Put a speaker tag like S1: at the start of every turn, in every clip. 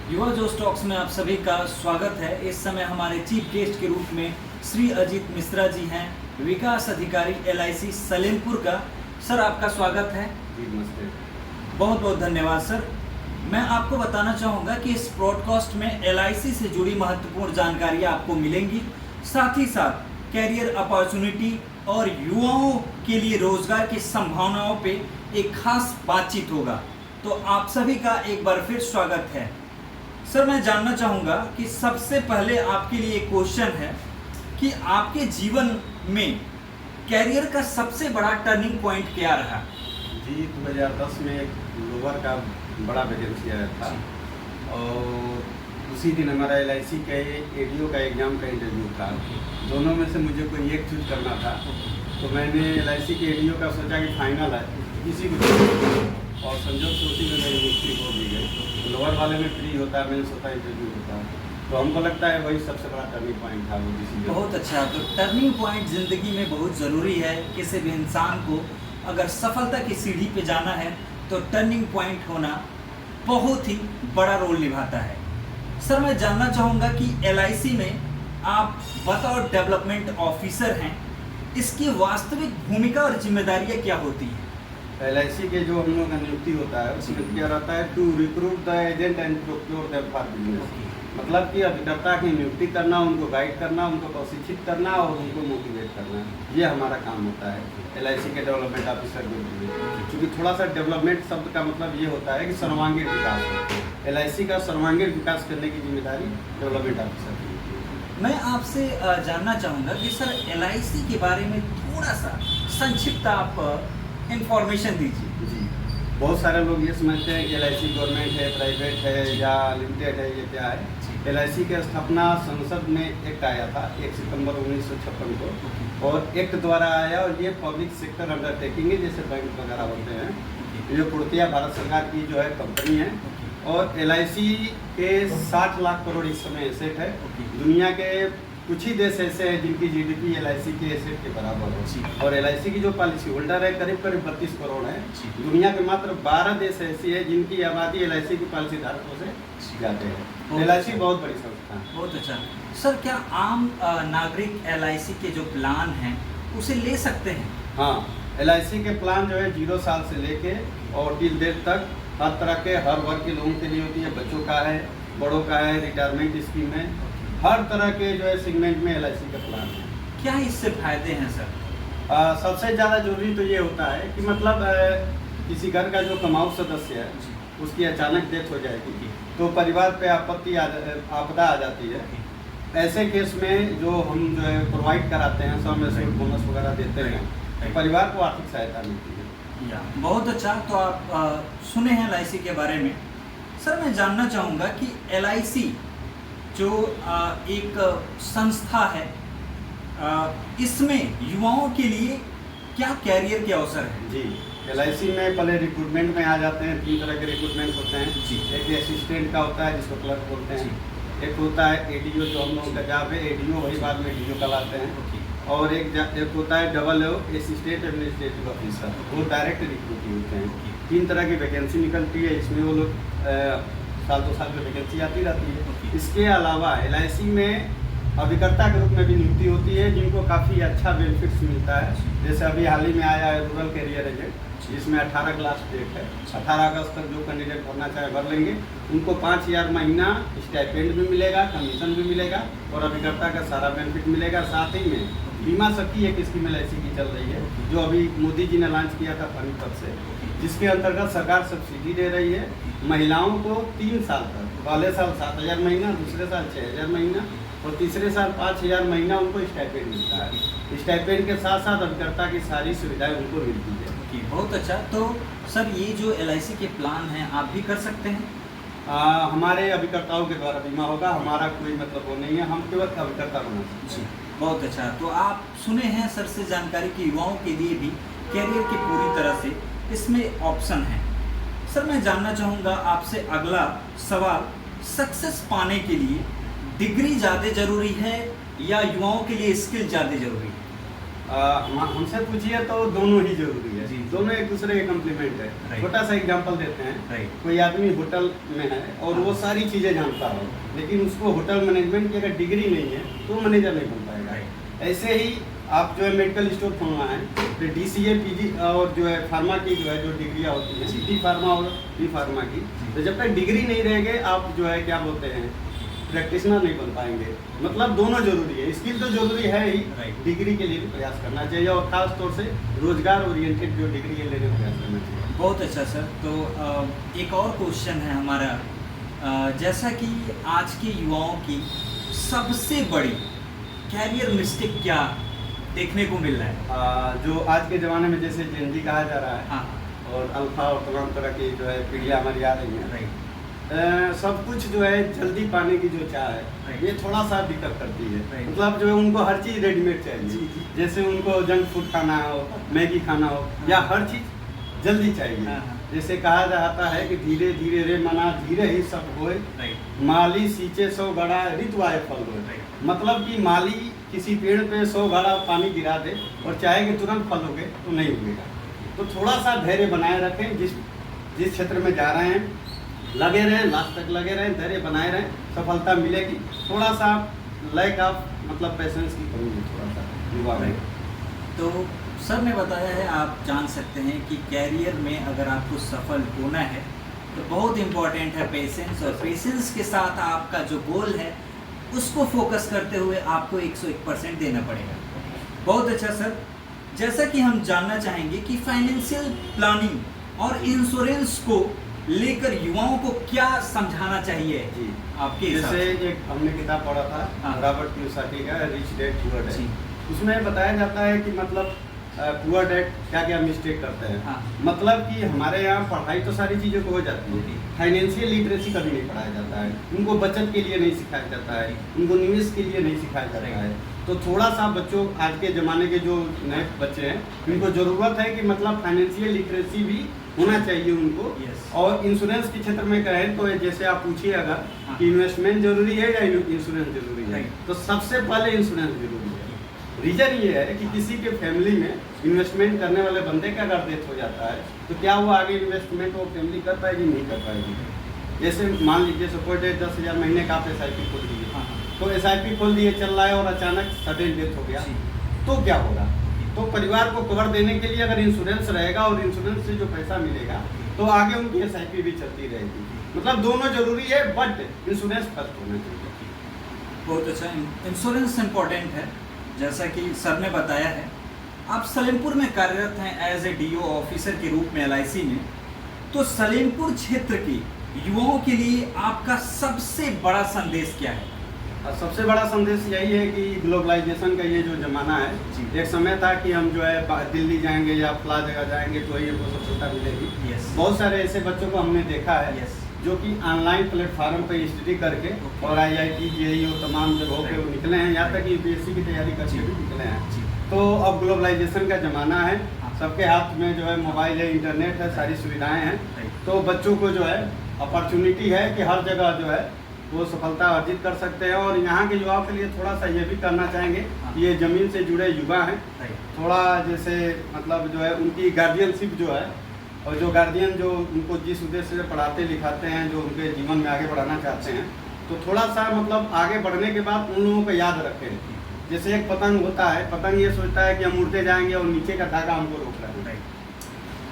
S1: युवा जो स्टॉक्स में आप सभी का स्वागत है। इस समय हमारे चीफ गेस्ट के रूप में श्री अजीत मिश्रा जी हैं, विकास अधिकारी LIC सलेमपुर का। सर आपका स्वागत है।
S2: जी नमस्ते।
S1: बहुत बहुत धन्यवाद सर। मैं आपको बताना चाहूँगा कि इस ब्रॉडकास्ट में LIC से जुड़ी महत्वपूर्ण जानकारी आपको मिलेंगी, साथ ही साथ कैरियर अपॉर्चुनिटी और युवाओं के लिए रोजगार की संभावनाओं पे एक खास बातचीत होगा। तो आप सभी का एक बार फिर स्वागत है। सर मैं जानना चाहूँगा कि सबसे पहले आपके लिए एक क्वेश्चन है कि आपके जीवन में कैरियर का सबसे बड़ा टर्निंग पॉइंट क्या रहा?
S2: जी 2010 में एक लोअर का बड़ा वैकेंसी आया था और उसी दिन हमारा LIC का ADO का एग्ज़ाम का इंटरव्यू था। दोनों में से मुझे कोई एक चूज करना था, तो मैंने LIC के ADO का सोचा कि फाइनल है किसी को, और संजोग से उसी में मेरी नियुक्ति हो भी गई। लोअर वाले में फ्री होता है, मेंस होता है, इंटरव्यू होता है, तो हमको लगता है वही सबसे बड़ा टर्निंग पॉइंट था वो डिसीजन।
S1: बहुत अच्छा। तो टर्निंग पॉइंट ज़िंदगी में बहुत ज़रूरी है। किसी भी इंसान को अगर सफलता की सीढ़ी पे जाना है तो टर्निंग पॉइंट होना बहुत ही बड़ा रोल निभाता है। सर मैं जानना चाहूँगा कि LIC में आप बतौर डेवलपमेंट ऑफिसर हैं, इसकी वास्तविक भूमिका और जिम्मेदारियाँ क्या होती हैं?
S2: LIC के जो हम लोग का नियुक्ति होता है उसमें क्या रहता है, to recruit the agent and procure them for business. मतलब कि अभिकर्ता की नियुक्ति करना, उनको गाइड करना, उनको प्रशिक्षित करना और उनको मोटिवेट करना, ये हमारा काम होता है LIC के डेवलपमेंट ऑफिसर के लिए। क्योंकि थोड़ा सा डेवलपमेंट शब्द का मतलब ये होता है कि सर्वांगीण विकास। LIC का सर्वांगीण विकास करने की जिम्मेदारी डेवलपमेंट ऑफिसर की होती है।
S1: मैं आपसे जानना चाहूँगा कि सर LIC के बारे में थोड़ा सा संक्षिप्त आप इंफॉर्मेशन दीजिए।
S2: जी, बहुत सारे लोग ये समझते हैं कि LIC गवर्नमेंट है, प्राइवेट है या लिमिटेड है, ये क्या है। LIC की स्थापना संसद में एक्ट आया था 1 सितंबर 1956 को, और एक्ट द्वारा आया, और ये पब्लिक सेक्टर अंडरटेकिंग है, जैसे बैंक वगैरह होते हैं। ये पूर्तिया भारत सरकार की जो है कंपनी है, और LIC के 60 लाख करोड़ इस समय एसेट है। दुनिया के कुछ ही देश ऐसे हैं जिनकी GDP LIC के एसेट के बराबर हो, और LIC की जो पॉलिसी होल्डर है करीब 32 करोड़ है। दुनिया के मात्र 12 देश ऐसी है जिनकी आबादी LIC की पॉलिसी धारकों से जाते हैं। LIC बहुत बड़ी संस्था है।
S1: बहुत अच्छा। सर क्या आम नागरिक LIC के जो प्लान हैं उसे ले सकते हैं?
S2: हाँ, LIC के प्लान जो है 0 साल से लेके और टिल डेट तक हर तरह के, हर वर्ग के लोगों के लिए होती है। बच्चों का है, बड़ों का है, रिटायरमेंट स्कीम है, हर तरह के जो है सेगमेंट में LIC का प्लान है।
S1: क्या इससे फायदे हैं सर?
S2: सबसे ज़्यादा जरूरी तो ये होता है कि मतलब किसी घर का जो कमाऊ सदस्य है उसकी अचानक डेथ हो जाएगी तो परिवार पे आपदा आ जाती है। ऐसे केस में जो हम जो है प्रोवाइड कराते हैं, सम एश्योर्ड बोनस वगैरह देते हैं, तो परिवार को आर्थिक सहायता मिलती है।
S1: बहुत अच्छा। तो आप सुने हैं LIC के बारे में। सर मैं जानना चाहूँगा कि LIC जो एक संस्था है, इसमें युवाओं के लिए क्या कैरियर के अवसर हैं?
S2: जी, LIC में पहले रिक्रूटमेंट में आ जाते हैं। 3 तरह के रिक्रूटमेंट होते हैं जी। एक असिस्टेंट का होता है जिसको क्लर्क बोलते हैं, एक होता है ADO जो हम लोगों का जॉब है, ADO वही बाद में DO कहलाते हैं, और एक होता है DO असिस्टेंट एडमिनिस्ट्रेटिव ऑफिसर, वो डायरेक्ट रिक्रूटिंग होते हैं। 3 तरह की वैकेंसी निकलती है, इसमें वो लोग साल 2 साल में वैकेंसी आती रहती है। इसके अलावा LIC में अभिकर्ता के रूप में भी नियुक्ति होती है जिनको काफ़ी अच्छा बेनिफिट्स मिलता है। जैसे अभी हाल ही में आया है रूरल कैरियर एजेंट, जिसमें 18 का लास्ट डेट है। 18 अगस्त तक जो कैंडिडेट भरना चाहे भर लेंगे। उनको 5000 महीना स्टाइपेंड भी मिलेगा, कमीशन भी मिलेगा, और अभिकर्ता का सारा बेनिफिट मिलेगा। साथ ही में बीमा शक्ति एक स्कीम LIC की चल रही है जो अभी मोदी जी ने लॉन्च किया था पानीपत से, जिसके अंतर्गत सरकार सब्सिडी दे रही है महिलाओं को 3 साल तक। पहले साल 7000 महीना, दूसरे साल 6000 महीना, और तीसरे साल 5000 महीना उनको स्टाइपेंड मिलता है। स्टाइपेंड के साथ साथ अभिकर्ता की सारी सुविधाएं उनको मिलती है।
S1: बहुत अच्छा। तो सर ये जो LIC के प्लान हैं आप भी कर सकते हैं?
S2: हमारे अभिकर्ताओं के द्वारा बीमा होगा, हमारा कोई मतलब वो नहीं है, हम केवल अभिकर्ता बना सकते हैं।
S1: बहुत अच्छा। तो आप सुने हैं सर से जानकारी कि युवाओं के लिए भी कैरियर की पूरी तरह से इसमें ऑप्शन है। सर मैं जानना चाहूँगा आपसे अगला सवाल, सक्सेस पाने के लिए डिग्री ज़्यादा ज़रूरी है या युवाओं के लिए स्किल ज़्यादा ज़रूरी है?
S2: हमसे पूछिए तो दोनों ही जरूरी है
S1: जी।
S2: दोनों एक दूसरे के कम्प्लीमेंट है।
S1: राइट।
S2: छोटा सा एग्जांपल देते हैं,
S1: राइट।
S2: कोई आदमी होटल में है और वो सारी चीज़ें जानता हो, लेकिन उसको होटल मैनेजमेंट की अगर डिग्री नहीं है तो मैनेजर नहीं बन पाएगा। ऐसे ही आप जो है मेडिकल स्टोर खोलना है तो DCA PG और जो है फार्मा की जो है जो डिग्रियाँ होती हैं, डी फार्मा और बी फार्मा की, तो जब तक डिग्री नहीं रहेंगे आप जो है क्या बोलते हैं प्रैक्टिशनर नहीं बन पाएंगे। मतलब दोनों जरूरी है, स्किल तो जरूरी है ही, डिग्री के लिए भी प्रयास करना चाहिए और खास तौर से रोजगार ओरिएंटेड जो डिग्री है लेने का प्रयास करना चाहिए।
S1: बहुत अच्छा सर। तो एक और क्वेश्चन है हमारा, जैसा कि आज के युवाओं की सबसे बड़ी कैरियर मिस्टेक क्या देखने को मिल रहा है?
S2: जो आज के ज़माने में जैसे जेनजी कहा जा रहा है,
S1: हाँ,
S2: और अल्फा और तमाम तरह की जो है पीढ़ियाँ हमारी आ रही हैं,
S1: राइट,
S2: सब कुछ जो है जल्दी पाने की जो चाह है
S1: Right.
S2: ये थोड़ा सा दिक्कत करती है।
S1: Right.
S2: मतलब जो है उनको हर चीज़ रेडीमेड
S1: जी,
S2: चाहिए,
S1: जी।
S2: जैसे उनको जंक फूड खाना हो, मैगी खाना हो, या हर चीज़ जल्दी चाहिए।
S1: हाँ, हाँ।
S2: जैसे कहा जाता है कि धीरे धीरे रे मना धीरे ही सब होए,
S1: राइट,
S2: माली सींचे 100 घड़ा ऋतु आए फल होए।
S1: Right.
S2: मतलब कि माली किसी पेड़ पे 100 घड़ा पानी गिरा दे और चाहे कि तुरंत फल होगे तो नहीं उगेगा। तो थोड़ा सा धैर्य बनाए रखें, जिस क्षेत्र में जा रहे हैं लगे रहें, लास्ट तक लगे रहें, धैर्य बनाए रहें, सफलता मिलेगी। थोड़ा सा लैक ऑफ मतलब पेशेंस की कमी है थोड़ा सा युवा में।
S1: तो सर ने बताया है, आप जान सकते हैं कि कैरियर में अगर आपको सफल होना है तो बहुत इम्पोर्टेंट है पेशेंस, और पेशेंस के साथ आपका जो गोल है उसको फोकस करते हुए आपको 101% देना पड़ेगा। बहुत अच्छा सर। जैसा कि हम जानना चाहेंगे कि फाइनेंशियल प्लानिंग और इंश्योरेंस को लेकर युवाओं को क्या समझाना चाहिए
S2: जी,
S1: आपके हिसाब
S2: जैसे
S1: से?
S2: एक हमने किताब पढ़ा था
S1: हाँ।
S2: रॉबर्ट कियोसाकी का रिच डैड पुअर
S1: जी।
S2: डैड, उसमें बताया जाता है कि मतलब पुअर डैड क्या क्या मिस्टेक करते हैं।
S1: हाँ।
S2: मतलब कि हमारे यहाँ पढ़ाई तो सारी चीज़ों को हो जाती है, फाइनेंशियल लिटरेसी कभी नहीं पढ़ाया जाता है, उनको बचत के लिए नहीं सिखाया जाता है, उनको निवेश के लिए नहीं सिखाया जाता है। तो थोड़ा सा बच्चों आज के ज़माने के जो नए बच्चे हैं उनको ज़रूरत है कि मतलब फाइनेंशियल लिटरेसी भी होना चाहिए उनको।
S1: Yes.
S2: और इंश्योरेंस के क्षेत्र में कहें तो जैसे आप पूछिए अगर
S1: हाँ।
S2: कि इन्वेस्टमेंट जरूरी है या इंश्योरेंस जरूरी है,
S1: Right.
S2: तो सबसे पहले इंश्योरेंस जरूरी है। रीजन ये है कि किसी के फैमिली में इन्वेस्टमेंट करने वाले बंदे का अगर डेथ हो जाता है तो क्या वो आगे इन्वेस्टमेंट वो फैमिली कर पाएगी, नहीं कर पाएगी। जैसे मान लीजिए सपोज 10,000 महीने का आप SIP खोल दिए,
S1: हाँ,
S2: तो SIP खोल दिए चल रहा है और अचानक सडन डेथ हो गया
S1: जी।
S2: तो क्या होगा? तो परिवार को कवर देने के लिए अगर इंश्योरेंस रहेगा और इंश्योरेंस से जो पैसा मिलेगा तो आगे उनकी SIP भी चलती रहेगी। मतलब दोनों जरूरी है, बट इंश्योरेंस फर्स्ट होना चाहिए।
S1: बहुत अच्छा। इंश्योरेंस इम्पोर्टेंट है, जैसा कि सर ने बताया है। आप सलेमपुर में कार्यरत हैं एज ए DO ऑफिसर के रूप में LIC में, तो सलेमपुर क्षेत्र के युवाओं के लिए आपका सबसे बड़ा संदेश क्या है?
S2: और सबसे बड़ा संदेश यही है कि ग्लोबलाइजेशन का ये जो ज़माना है, एक समय था कि हम जो है दिल्ली जाएंगे या फला जगह जाएंगे तो ये वो सफलता मिलेगी।
S1: Yes.
S2: बहुत सारे ऐसे बच्चों को हमने देखा है
S1: Yes.
S2: जो कि ऑनलाइन प्लेटफार्म पर स्टडी करके
S1: Okay.
S2: और IIT JEE और तमाम जगहों पे वो निकले हैं, यहाँ तक UPSC की तैयारी करके भी निकले हैं।
S1: जी।
S2: तो अब ग्लोबलाइजेशन का ज़माना है,
S1: हाँ।
S2: सबके हाथ में जो है मोबाइल है, इंटरनेट है, सारी सुविधाएं हैं।
S1: Right.
S2: तो बच्चों को जो है अपॉर्चुनिटी है कि हर जगह जो है वो सफलता अर्जित कर सकते हैं। और यहाँ के युवाओं के लिए थोड़ा सा ये भी करना चाहेंगे कि ये ज़मीन से जुड़े युवा हैं,
S1: Right.
S2: थोड़ा जैसे मतलब जो है उनकी गार्जियनशिप जो है, और जो गार्जियन जो उनको जिस उद्देश्य से पढ़ाते लिखाते हैं, जो उनके जीवन में आगे बढ़ाना चाहते हैं, तो थोड़ा सा मतलब आगे बढ़ने के बाद उन लोगों को याद रखें। जैसे एक पतंग होता है, पतंग ये सोचता है कि हम उड़ते जाएंगे और नीचे का धागा हमको रोक रहा है।
S1: Right.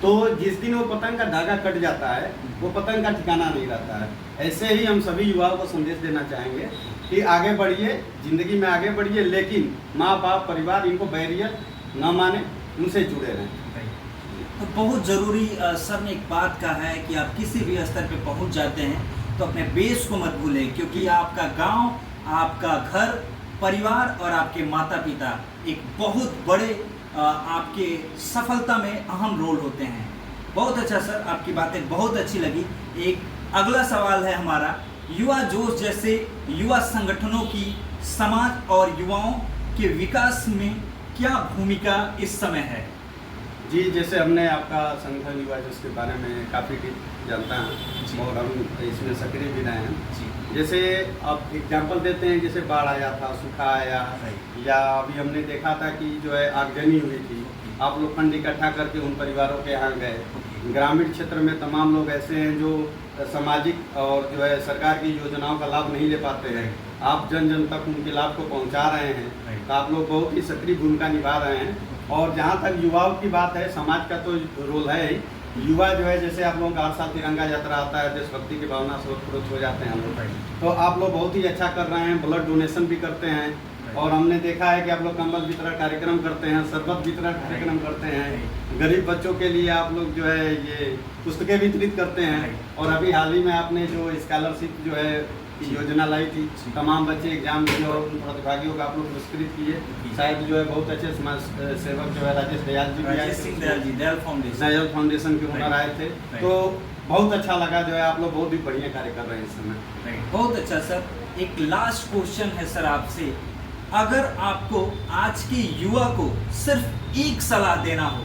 S2: तो जिस दिन वो पतंग का धागा कट जाता है वो पतंग का ठिकाना नहीं रहता है। ऐसे ही हम सभी युवाओं को संदेश देना चाहेंगे कि आगे बढ़िए, जिंदगी में आगे बढ़िए, लेकिन माँ बाप परिवार इनको बैरियर न माने, उनसे जुड़े रहें।
S1: तो बहुत ज़रूरी सर ने एक बात कहा है कि आप किसी भी स्तर पे पहुंच जाते हैं तो अपने बेस को मत भूलें, क्योंकि आपका गांव, आपका घर, परिवार और आपके माता पिता एक बहुत बड़े आपके सफलता में अहम रोल होते हैं। बहुत अच्छा सर, आपकी बातें बहुत अच्छी लगी। एक अगला सवाल है हमारा, युवा जोश जैसे युवा संगठनों की समाज और युवाओं के विकास में क्या भूमिका इस समय है?
S2: जी, जैसे हमने आपका संगठन युवा जिसके बारे में काफ़ी जानता है और हम इसमें सक्रिय भी रहे हैं। जैसे आप एग्जांपल देते हैं, जैसे बाढ़ आया था, सूखा आया, या अभी हमने देखा था कि जो है आगजनी हुई थी, आप लोग फंड इकट्ठा करके उन परिवारों के यहाँ गए। ग्रामीण क्षेत्र में तमाम लोग ऐसे हैं जो सामाजिक और जो है सरकार की योजनाओं का लाभ नहीं ले पाते हैं, आप जन जन तक उनके लाभ को पहुंचा रहे हैं, तो आप लोग बहुत ही सक्रिय भूमिका निभा रहे हैं। और जहां तक युवाओं की बात है, समाज का तो रोल है ही। युवा जो है, जैसे आप लोगों का हर साल तिरंगा यात्रा आता है, देशभक्ति की भावना से ओतप्रोत हो जाते हैं हम लोग, तो आप लोग बहुत ही अच्छा कर रहे हैं। ब्लड डोनेशन भी करते हैं, और हमने देखा है कि आप लोग कंबल वितरण कार्यक्रम करते हैं, शरबत वितरण कार्यक्रम करते हैं, गरीब बच्चों के लिए आप लोग जो है ये पुस्तकें वितरित करते हैं। और अभी हाल ही में आपने जो स्कॉलरशिप जो है योजना लाई थी, तमाम बच्चे एग्जाम दिए और उन प्रतिभागियों को आप लोग पुरस्कृत किए। शायद जो है बहुत अच्छे समाज सेवक जो है राजेश दयाल जी भी आए थे, दयाल फाउंडेशन के ओनर आए थे, तो बहुत अच्छा लगा। जो है आप लोग बहुत ही बढ़िया कार्य कर रहे हैं इस समय।
S1: बहुत अच्छा सर। एक लास्ट क्वेश्चन है सर आपसे, अगर आपको आज के युवा को सिर्फ एक सलाह देना हो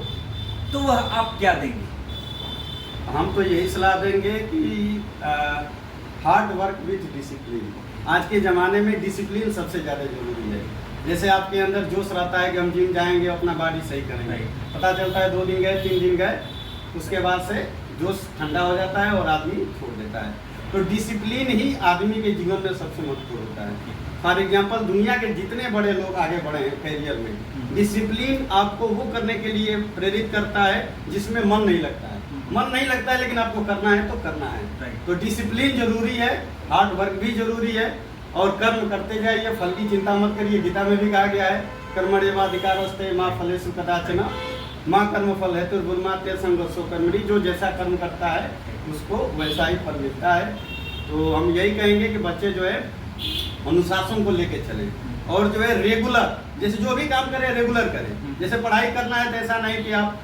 S1: तो वह आप क्या देंगे?
S2: हम तो यही सलाह देंगे कि हार्ड वर्क विथ डिसिप्लिन। आज के ज़माने में डिसिप्लिन सबसे ज़्यादा जरूरी है। जैसे आपके अंदर जोश रहता है कि हम जिम जाएंगे, अपना बॉडी सही करेंगे, पता चलता है 2 दिन गए 3 दिन गए, उसके बाद से जोश ठंडा हो जाता है और आदमी छोड़ देता है। तो डिसिप्लिन ही आदमी के जीवन में सबसे महत्वपूर्ण होता है। फॉर एग्जाम्पल, दुनिया के जितने बड़े लोग आगे बढ़े हैं कैरियर में, डिसिप्लिन आपको वो करने के लिए प्रेरित करता है जिसमें मन नहीं लगता है। मन नहीं लगता है लेकिन आपको करना है तो करना है। तो डिसिप्लिन जरूरी है, हार्ड वर्क भी जरूरी है, और कर्म करते जाइए, फल की चिंता मत करिए। गीता में भी कहा गया है, कर्मण्येवाधिकारस्ते मा फलेषु कदाचन माँ कर्म फल है तुर्भुर्माते संगोत्सो कर्मणि। जो जैसा कर्म करता है उसको वैसा ही फल मिलता है। तो हम यही कहेंगे कि बच्चे जो है अनुशासन को लेके चले, और जो है रेगुलर, जैसे जो भी काम करें रेगुलर करें। जैसे पढ़ाई करना है तो ऐसा नहीं कि आप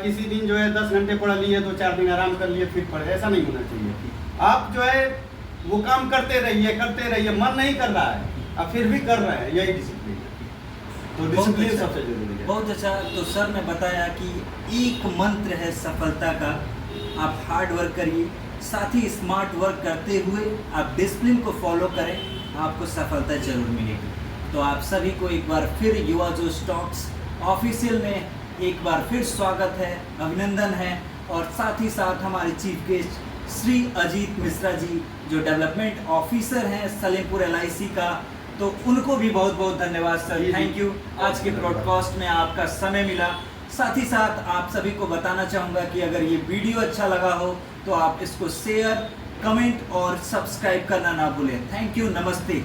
S2: किसी दिन जो है 10 घंटे पढ़ लिए तो 4 दिन आराम कर लिए फिर पढ़े, ऐसा नहीं होना चाहिए। आप जो है वो काम करते रहिए, मन नहीं कर रहा है आप फिर भी कर रहे हैं, यही डिसिप्लिन है। तो डिसिप्लिन सबसे जरूरी है।
S1: बहुत अच्छा। तो सर ने बताया कि एक मंत्र है सफलता का, आप हार्ड वर्क करिए, साथ ही स्मार्ट वर्क करते हुए आप डिसिप्लिन को फॉलो करें, आपको सफलता जरूर मिलेगी। तो आप सभी को एक बार फिर युवा जोश टॉक्स ऑफिशियल में एक बार फिर स्वागत है, अभिनंदन है। और साथ ही साथ हमारे चीफ गेस्ट श्री अजीत मिश्रा जी, जो डेवलपमेंट ऑफिसर हैं सलेमपुर LIC का, तो उनको भी बहुत बहुत धन्यवाद सर, थैंक यू। आज के ब्रॉडकास्ट में आपका समय मिला। साथ ही साथ आप सभी को बताना चाहूँगा कि अगर ये वीडियो अच्छा लगा हो तो आप इसको शेयर, कमेंट और सब्सक्राइब करना ना भूलें। थैंक यू, नमस्ते।